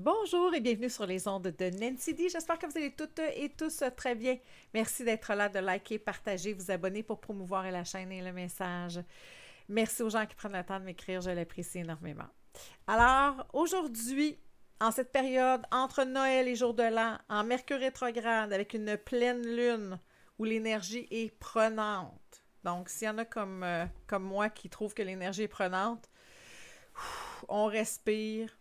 Bonjour et bienvenue sur les ondes de Nancy D. J'espère que vous allez toutes et tous très bien. Merci d'être là, de liker, partager, vous abonner pour promouvoir la chaîne et le message. Merci aux gens qui prennent le temps de m'écrire, je l'apprécie énormément. Alors, aujourd'hui, en cette période entre Noël et Jour de l'An, en Mercure rétrograde, avec une pleine lune où l'énergie est prenante. Donc, s'il y en a comme moi qui trouvent que l'énergie est prenante, on respire.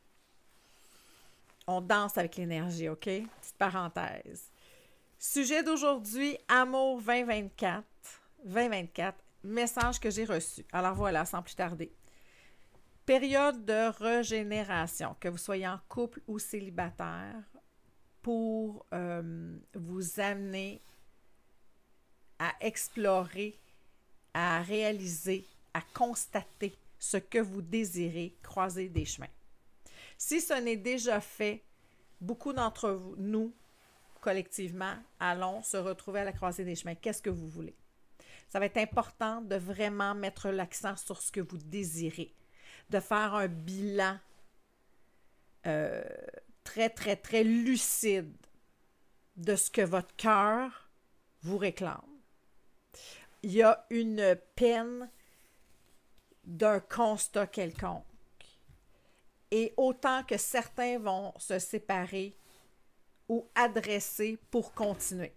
On danse avec l'énergie, OK? Petite parenthèse. Sujet d'aujourd'hui, Amour 2024. 2024, message que j'ai reçu. Alors voilà, sans plus tarder. Période de régénération, que vous soyez en couple ou célibataire, pour vous amener à explorer, à réaliser, à constater ce que vous désirez, croiser des chemins. Si ce n'est déjà fait, beaucoup d'entre vous, nous, collectivement, allons se retrouver à la croisée des chemins. Qu'est-ce que vous voulez? Ça va être important de vraiment mettre l'accent sur ce que vous désirez, de faire un bilan très, très, très lucide de ce que votre cœur vous réclame. Il y a une peine d'un constat quelconque. Et autant que certains vont se séparer ou adresser pour continuer.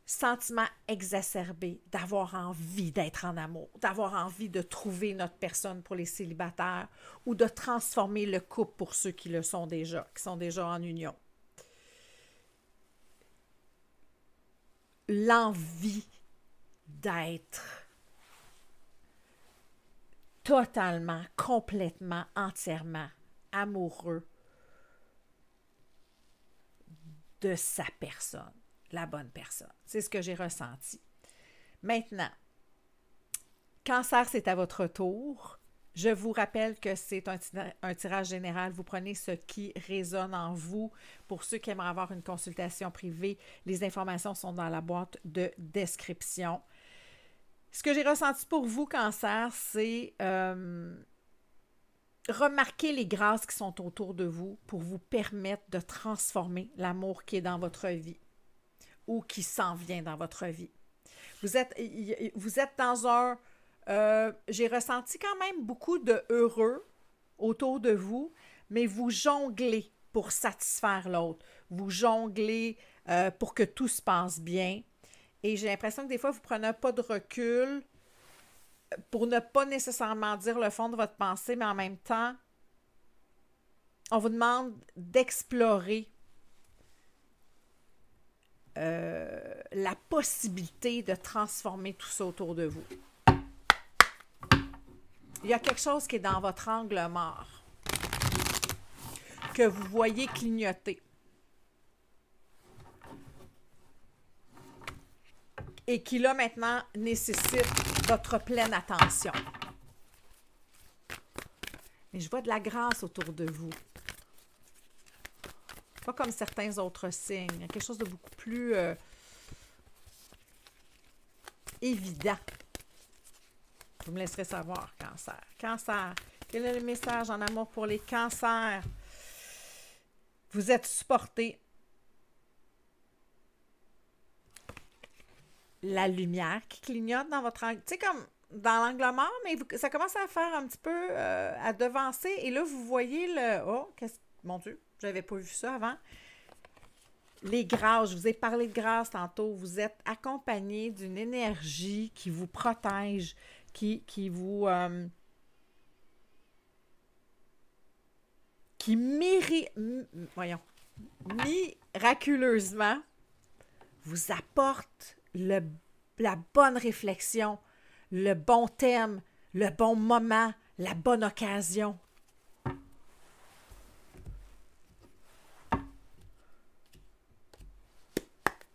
Sentiment exacerbé d'avoir envie d'être en amour, d'avoir envie de trouver notre personne pour les célibataires ou de transformer le couple pour ceux qui le sont déjà, qui sont déjà en union. L'envie d'être totalement, complètement, entièrement amoureux de sa personne, la bonne personne. C'est ce que j'ai ressenti. Maintenant, Cancer, c'est à votre tour. Je vous rappelle que c'est un tirage général. Vous prenez ce qui résonne en vous. Pour ceux qui aimeraient avoir une consultation privée, les informations sont dans la boîte de description. Ce que j'ai ressenti pour vous, Cancer, c'est remarquer les grâces qui sont autour de vous pour vous permettre de transformer l'amour qui est dans votre vie ou qui s'en vient dans votre vie. Vous êtes dans un... j'ai ressenti quand même beaucoup de heureux autour de vous, mais vous jonglez pour satisfaire l'autre. Vous jonglez pour que tout se passe bien. Et j'ai l'impression que des fois, vous prenez un pas de recul pour ne pas nécessairement dire le fond de votre pensée, mais en même temps, on vous demande d'explorer la possibilité de transformer tout ça autour de vous. Il y a quelque chose qui est dans votre angle mort, que vous voyez clignoter. Et qui, là, maintenant, nécessite votre pleine attention. Mais je vois de la grâce autour de vous. Pas comme certains autres signes. Il y a quelque chose de beaucoup plus évident. Vous me laisserez savoir, Cancer. Cancer, quel est le message en amour pour les cancers? Vous êtes supporté. La lumière qui clignote dans votre angle. Tu sais, comme dans l'angle mort, mais ça commence à faire un petit peu à devancer. Et là, vous voyez le... Oh, mon Dieu, j'avais pas vu ça avant. Les grâces, je vous ai parlé de grâce tantôt. Vous êtes accompagné d'une énergie qui vous protège, qui vous... qui miraculeusement vous apporte la bonne réflexion, le bon thème, le bon moment, la bonne occasion.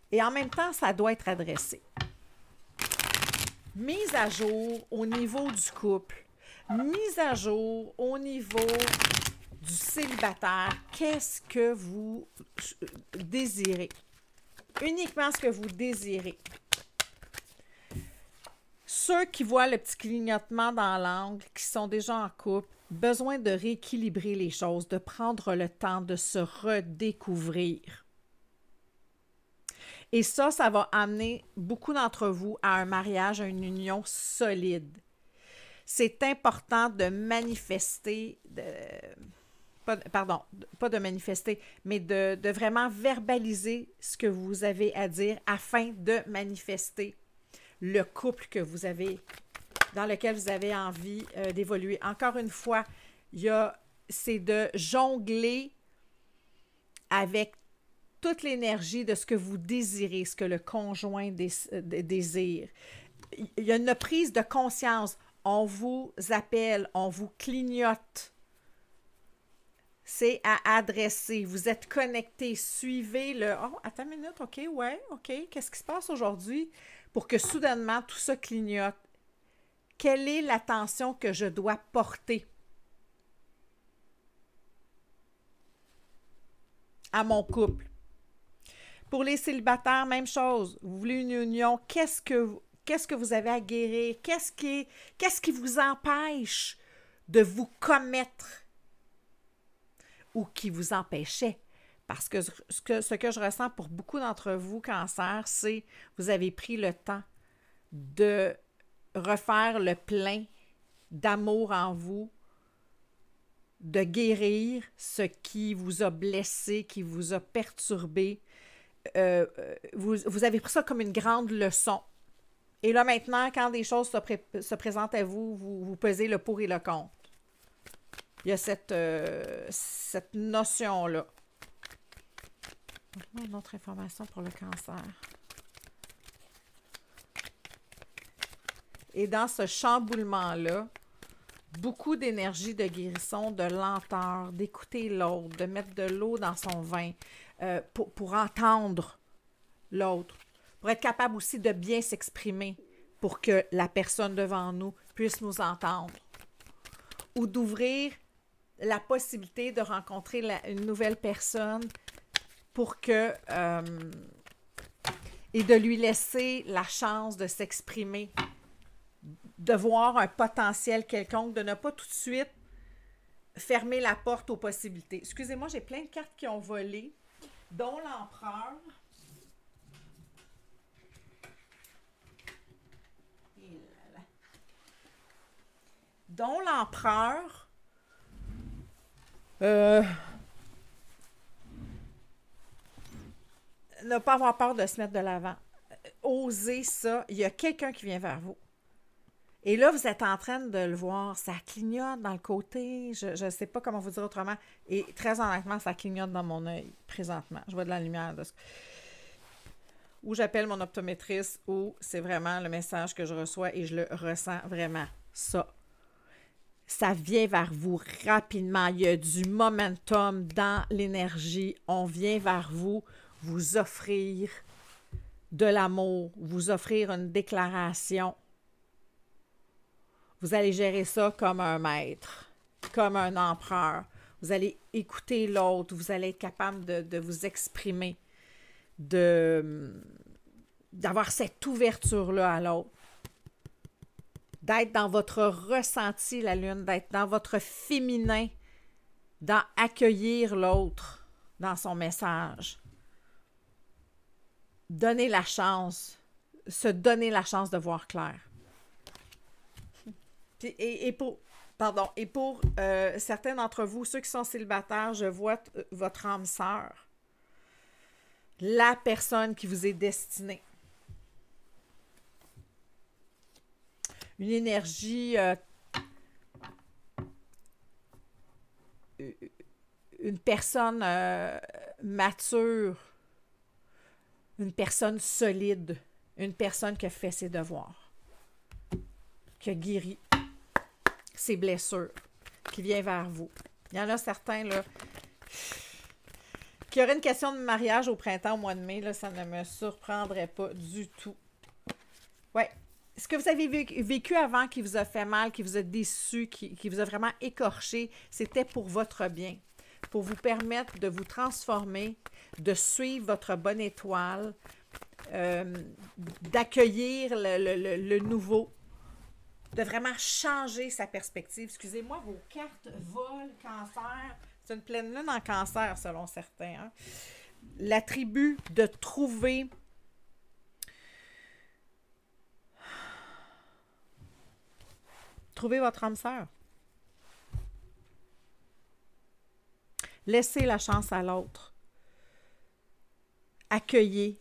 Et en même temps, ça doit être adressé. Mise à jour au niveau du couple, mise à jour au niveau du célibataire. Qu'est-ce que vous désirez? Uniquement ce que vous désirez. ceux qui voient le petit clignotement dans l'angle, qui sont déjà en couple, besoin de rééquilibrer les choses, de prendre le temps de se redécouvrir. Et ça va amener beaucoup d'entre vous à un mariage, à une union solide. C'est important de manifester, pas de manifester, mais de vraiment verbaliser ce que vous avez à dire afin de manifester le couple que vous avez, dans lequel vous avez envie d'évoluer. Encore une fois, c'est de jongler avec toute l'énergie de ce que vous désirez, ce que le conjoint désire. Il y a une prise de conscience. On vous appelle, on vous clignote. C'est à adresser. Vous êtes connecté. Suivez le... Oh, attends une minute. OK, ouais, OK. Qu'est-ce qui se passe aujourd'hui pour que soudainement tout ça clignote? Quelle est l'attention que je dois porter à mon couple? Pour les célibataires, même chose. Vous voulez une union, qu'est-ce que vous avez à guérir? Qu'est-ce qui vous empêche de vous commettre ou qui vous empêchait? Parce que ce que je ressens pour beaucoup d'entre vous, cancer, c'est vous avez pris le temps de refaire le plein d'amour en vous, de guérir ce qui vous a blessé, qui vous a perturbé. Vous avez pris ça comme une grande leçon. Et là, maintenant, quand des choses se présentent à vous, vous pesez le pour et le contre. Il y a cette notion-là. Une autre information pour le cancer. Et dans ce chamboulement-là, beaucoup d'énergie de guérison, de lenteur, d'écouter l'autre, de mettre de l'eau dans son vin, pour entendre l'autre, pour être capable aussi de bien s'exprimer pour que la personne devant nous puisse nous entendre, ou d'ouvrir la possibilité de rencontrer une nouvelle personne pour que et de lui laisser la chance de s'exprimer, de voir un potentiel quelconque, de ne pas tout de suite fermer la porte aux possibilités. Excusez-moi, j'ai plein de cartes qui ont volé, dont l'empereur. Dont l'empereur. Ne pas avoir peur de se mettre de l'avant. Osez ça. Il y a quelqu'un qui vient vers vous. Et là, vous êtes en train de le voir. Ça clignote dans le côté. Je ne sais pas comment vous dire autrement. Et très honnêtement, ça clignote dans mon œil présentement. Je vois de la lumière. Ou j'appelle mon optométriste, ou c'est vraiment le message que je reçois et je le ressens vraiment. Ça vient vers vous rapidement. Il y a du momentum dans l'énergie. On vient vers vous, vous offrir de l'amour, vous offrir une déclaration. Vous allez gérer ça comme un maître, comme un empereur. Vous allez écouter l'autre, vous allez être capable de vous exprimer, d'avoir cette ouverture-là à l'autre. D'être dans votre ressenti, la lune, d'être dans votre féminin, dans accueillir l'autre dans son message. Donner la chance, se donner la chance de voir clair. Puis, et pour certains d'entre vous, ceux qui sont célibataires, je vois votre âme sœur, la personne qui vous est destinée. Une énergie, une personne mature, une personne solide, une personne qui a fait ses devoirs, qui a guéri ses blessures, qui vient vers vous. Il y en a certains, là, qui auraient une question de mariage au printemps, au mois de mai, là, ça ne me surprendrait pas du tout. Ouais. Ce que vous avez vécu avant qui vous a fait mal, qui vous a déçu, qui vous a vraiment écorché, c'était pour votre bien, pour vous permettre de vous transformer, de suivre votre bonne étoile, d'accueillir le nouveau, de vraiment changer sa perspective. Excusez-moi, vos cartes volent, cancer. C'est une pleine lune en cancer, selon certains. Hein? L'attribut de trouver votre âme sœur. Laissez la chance à l'autre. Accueillez.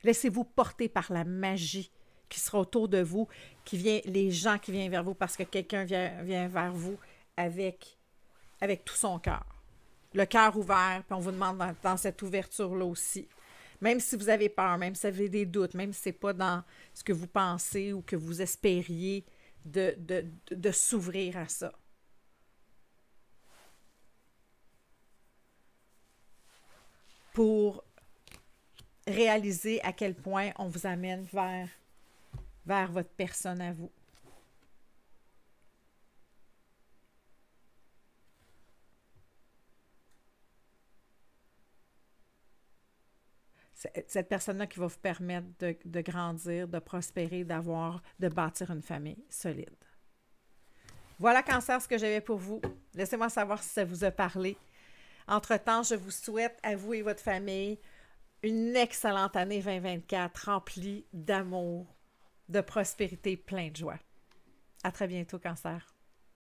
Laissez-vous porter par la magie qui sera autour de vous, les gens qui viennent vers vous, parce que quelqu'un vient vers vous avec tout son cœur. Le cœur ouvert, puis on vous demande dans cette ouverture-là aussi. Même si vous avez peur, même si vous avez des doutes, même si ce n'est pas dans ce que vous pensez ou que vous espériez de s'ouvrir à ça. Pour réaliser à quel point on vous amène vers votre personne à vous. Cette personne-là qui va vous permettre de grandir, de prospérer, de bâtir une famille solide. Voilà, Cancer, ce que j'avais pour vous. Laissez-moi savoir si ça vous a parlé. Entre-temps, je vous souhaite, à vous et votre famille, une excellente année 2024 remplie d'amour, de prospérité, plein de joie. À très bientôt, Cancer.